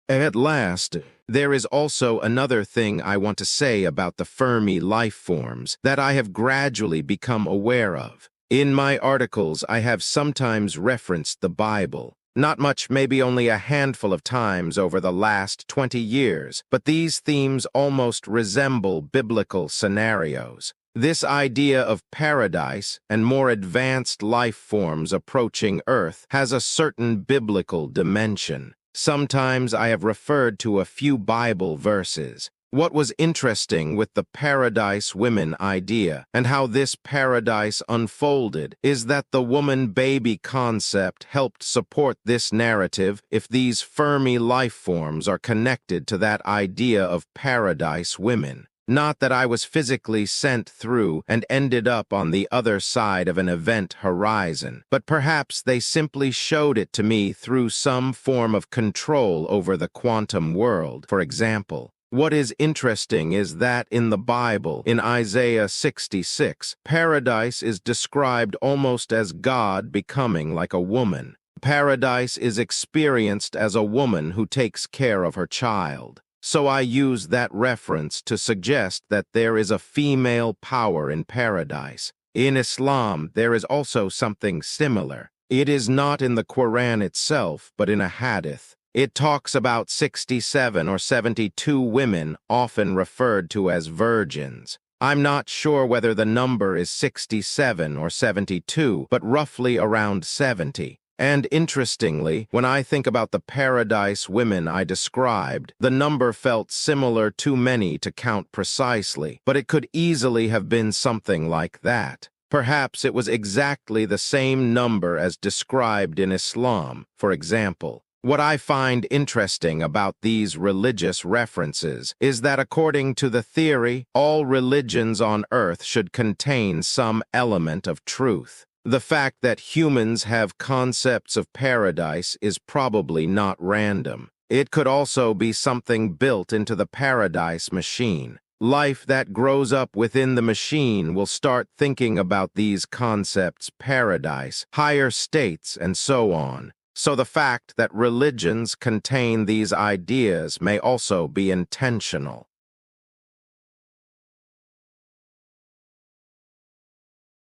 At last, there is also another thing I want to say about the Fermi lifeforms that I have gradually become aware of. In my articles, I have sometimes referenced the Bible. Not much, maybe only a handful of times over the last 20 years, but these themes almost resemble biblical scenarios. This idea of paradise and more advanced life forms approaching Earth has a certain biblical dimension. Sometimes I have referred to a few Bible verses. What was interesting with the paradise women idea and how this paradise unfolded is that the woman-baby concept helped support this narrative if these Fermi life forms are connected to that idea of paradise women. Not that I was physically sent through and ended up on the other side of an event horizon, but perhaps they simply showed it to me through some form of control over the quantum world, for example. What is interesting is that in the Bible, in Isaiah 66, paradise is described almost as God becoming like a woman. Paradise is experienced as a woman who takes care of her child. So I use that reference to suggest that there is a female power in paradise. In Islam, there is also something similar. It is not in the Quran itself, but in a hadith. It talks about 67 or 72 women, often referred to as virgins. I'm not sure whether the number is 67 or 72, but roughly around 70. And interestingly, when I think about the paradise women I described, the number felt similar too many to count precisely, but it could easily have been something like that. Perhaps it was exactly the same number as described in Islam, for example. What I find interesting about these religious references is that according to the theory, all religions on Earth should contain some element of truth. The fact that humans have concepts of paradise is probably not random. It could also be something built into the paradise machine. Life that grows up within the machine will start thinking about these concepts, paradise, higher states, and so on. So the fact that religions contain these ideas may also be intentional.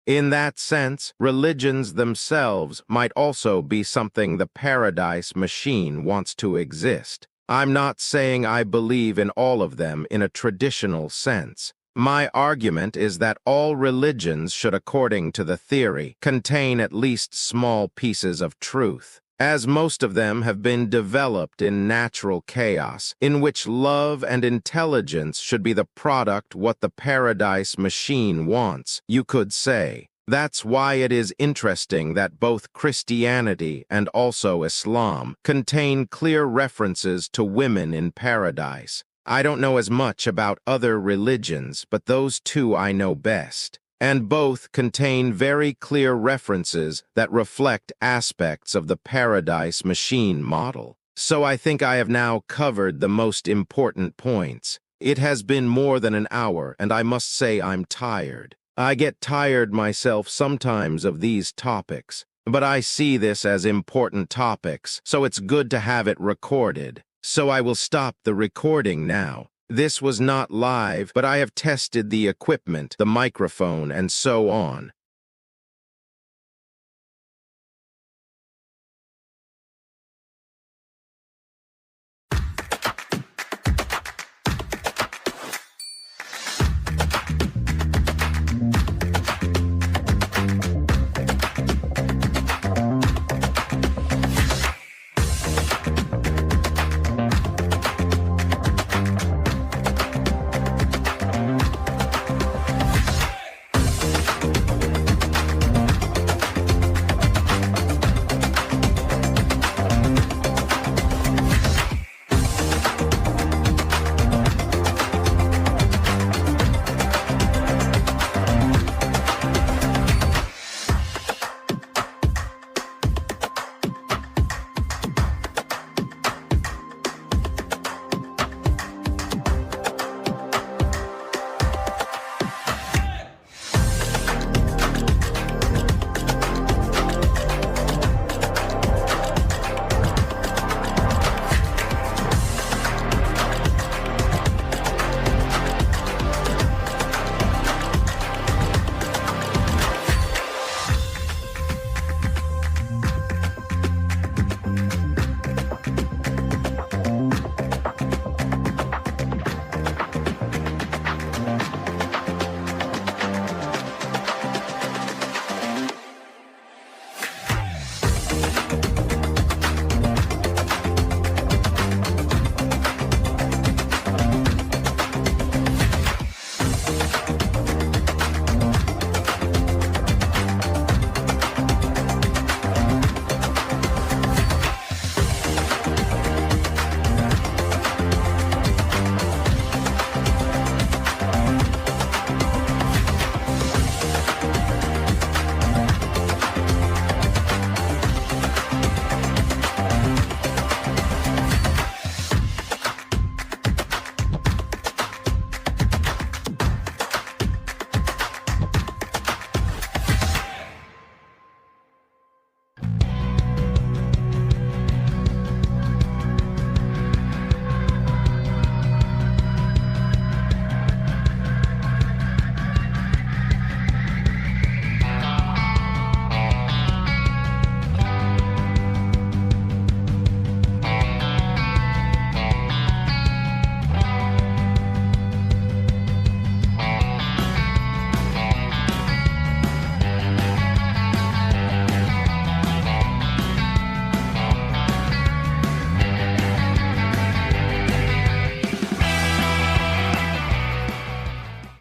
In that sense, religions themselves might also be something the paradise machine wants to exist. I'm not saying I believe in all of them in a traditional sense. My argument is that all religions should, according to the theory, contain at least small pieces of truth, as most of them have been developed in natural chaos, in which love and intelligence should be the product what the paradise machine wants, you could say. That's why it is interesting that both Christianity and also Islam contain clear references to women in paradise. I don't know as much about other religions, but those two I know best. And both contain very clear references that reflect aspects of the Paradise Machine model. So I think I have now covered the most important points. It has been more than an hour, and I must say I'm tired. I get tired myself sometimes of these topics, but I see this as important topics, so it's good to have it recorded. So I will stop the recording now. This was not live, but I have tested the equipment, the microphone, and so on.